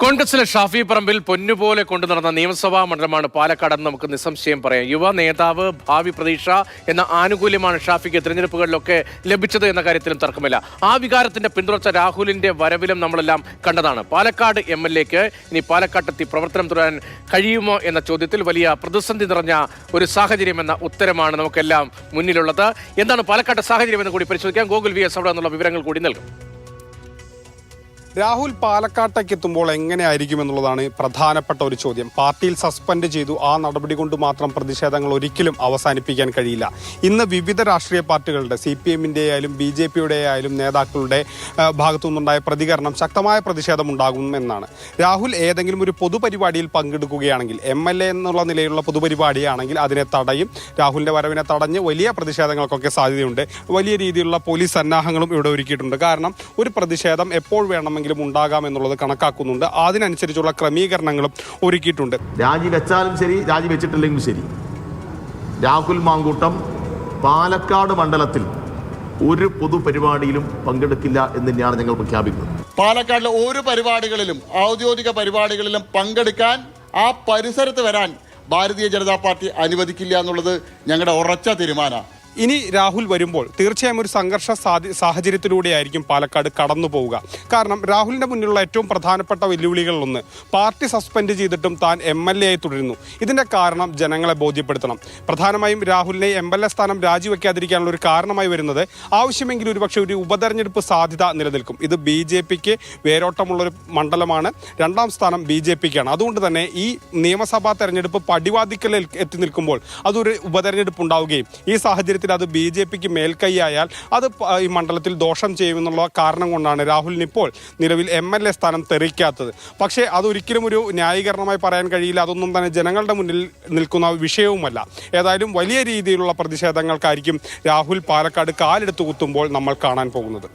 കോൺഗ്രസിലെ ഷാഫി പറമ്പിൽ പൊന്നുപോലെ കൊണ്ടു നടന്ന നിയമസഭാ മണ്ഡലമാണ് പാലക്കാടെന്ന് നമുക്ക് നിസ്സംശയം പറയാം. യുവ നേതാവ്, ഭാവി പ്രതീക്ഷ എന്ന ആനുകൂല്യമാണ് ഷാഫിക്ക് തിരഞ്ഞെടുപ്പുകളിലൊക്കെ ലഭിച്ചത് എന്ന കാര്യത്തിലും തർക്കമില്ല. ആ വികാരത്തിന്റെ പിന്തുടർച്ച രാഹുലിന്റെ വരവിലും നമ്മളെല്ലാം കണ്ടതാണ്. പാലക്കാട് MLAക്ക് ഇനി പാലക്കാട്ടെത്തി പ്രവർത്തനം തുടരാൻ കഴിയുമോ എന്ന ചോദ്യത്തിൽ വലിയ പ്രതിസന്ധി നിറഞ്ഞ ഒരു സാഹചര്യം എന്ന ഉത്തരമാണ് നമുക്കെല്ലാം മുന്നിലുള്ളത്. എന്താണ് പാലക്കാട്ടെ സാഹചര്യം എന്ന് കൂടി പരിശോധിക്കാം. ഗോകുൽ VS അവിടെ നിന്നുള്ള വിവരങ്ങൾ കൂടി നൽകും. രാഹുൽ പാലക്കാട്ടേക്ക് എത്തുമ്പോൾ എങ്ങനെയായിരിക്കും എന്നുള്ളതാണ് പ്രധാനപ്പെട്ട ഒരു ചോദ്യം. പാർട്ടിയിൽ സസ്പെൻഡ് ചെയ്തു, ആ നടപടി കൊണ്ട് മാത്രം പ്രതിഷേധങ്ങൾ ഒരിക്കലും അവസാനിപ്പിക്കാൻ കഴിയില്ല. ഇന്ന് വിവിധ രാഷ്ട്രീയ പാർട്ടികളുടെ CPMന്റെ ആയാലും BJPയുടെ ആയാലും നേതാക്കളുടെ ഭാഗത്തു നിന്നുണ്ടായ പ്രതികരണം ശക്തമായ പ്രതിഷേധമുണ്ടാകുമെന്നാണ്. രാഹുൽ ഏതെങ്കിലും ഒരു പൊതുപരിപാടിയിൽ പങ്കെടുക്കുകയാണെങ്കിൽ, MLA എന്നുള്ള നിലയിലുള്ള പൊതുപരിപാടിയാണെങ്കിൽ അതിനെ തടയും. രാഹുലിന്റെ വരവിനെ തടഞ്ഞ് വലിയ പ്രതിഷേധങ്ങൾക്കൊക്കെ സാധ്യതയുണ്ട്. വലിയ രീതിയിലുള്ള പോലീസ് സന്നാഹങ്ങളും ഇവിടെ ഒരുക്കിയിട്ടുണ്ട്. കാരണം ഒരു പ്രതിഷേധം എപ്പോൾ വേണമെങ്കിലും ഉണ്ടാകാമെന്നുള്ളത് കണക്കാക്കുന്നുണ്ട്. അതിനനുസരിച്ചുള്ള ക്രമീകരണങ്ങളും ഒരുക്കിയിട്ടുണ്ട്. രാജിവെച്ചാലും ശരി, രാജിവെച്ചിട്ടില്ലെങ്കിലും ശരി, രാഹുൽ മാങ്കൂട്ടം പാലക്കാട് മണ്ഡലത്തിൽ ഒരു പൊതുപരിപാടിയിലും പങ്കെടുക്കില്ല എന്ന് തന്നെയാണ് ഞങ്ങൾ പ്രഖ്യാപിക്കുന്നത്. പാലക്കാടിലെ ഒരു പരിപാടികളിലും, ഔദ്യോഗിക പരിപാടികളിലും പങ്കെടുക്കാൻ, ആ പരിസരത്ത് വരാൻ ഭാരതീയ ജനതാ പാർട്ടി അനുവദിക്കില്ല എന്നുള്ളത് ഞങ്ങളുടെ ഉറച്ച തീരുമാനമാണ്. ഇനി രാഹുൽ വരുമ്പോൾ തീർച്ചയായും ഒരു സംഘർഷ സാഹചര്യത്തിലൂടെയായിരിക്കും പാലക്കാട് കടന്നു പോവുക. കാരണം രാഹുലിന്റെ മുന്നിലുള്ള ഏറ്റവും പ്രധാനപ്പെട്ട വെല്ലുവിളികളിലൊന്ന്, പാർട്ടി സസ്പെൻഡ് ചെയ്തിട്ടും താൻ MLA ആയി തുടരുന്നു. ഇതിന്റെ കാരണം ജനങ്ങളെ ബോധ്യപ്പെടുത്തണം. പ്രധാനമായും രാഹുലിനെ MLA സ്ഥാനം രാജിവെക്കാതിരിക്കാനുള്ള ഒരു കാരണമായി വരുന്നത്, ആവശ്യമെങ്കിൽ ഒരുപക്ഷെ ഒരു ഉപതെരഞ്ഞെടുപ്പ് സാധ്യത നിലനിൽക്കും. ഇത് BJPക്ക് വേരോട്ടമുള്ളൊരു മണ്ഡലമാണ്. രണ്ടാം സ്ഥാനം BJPക്കാണ്. അതുകൊണ്ട് തന്നെ ഈ നിയമസഭാ തെരഞ്ഞെടുപ്പ് പടിവാതിക്കലിൽ എത്തി നിൽക്കുമ്പോൾ അതൊരു ഉപതെരഞ്ഞെടുപ്പ് ഉണ്ടാവുകയും ഈ സാഹചര്യത്തിൽ അത് BJPക്ക് മേൽക്കൈയായാൽ അത് ഈ മണ്ഡലത്തിൽ ദോഷം ചെയ്യുമെന്നുള്ള കാരണം കൊണ്ടാണ് രാഹുലിന് ഇപ്പോൾ നിലവിൽ MLA സ്ഥാനം തെറിക്കാത്തത്. പക്ഷേ അതൊരിക്കലും ഒരു ന്യായീകരണമായി പറയാൻ കഴിയില്ല. അതൊന്നും തന്നെ ജനങ്ങളുടെ മുന്നിൽ നിൽക്കുന്ന വിഷയവുമല്ല. ഏതായാലും വലിയ രീതിയിലുള്ള പ്രതിഷേധങ്ങൾക്കായിരിക്കും രാഹുൽ പാലക്കാട് കാലെടുത്ത് കുത്തുമ്പോൾ നമ്മൾ കാണാൻ പോകുന്നത്.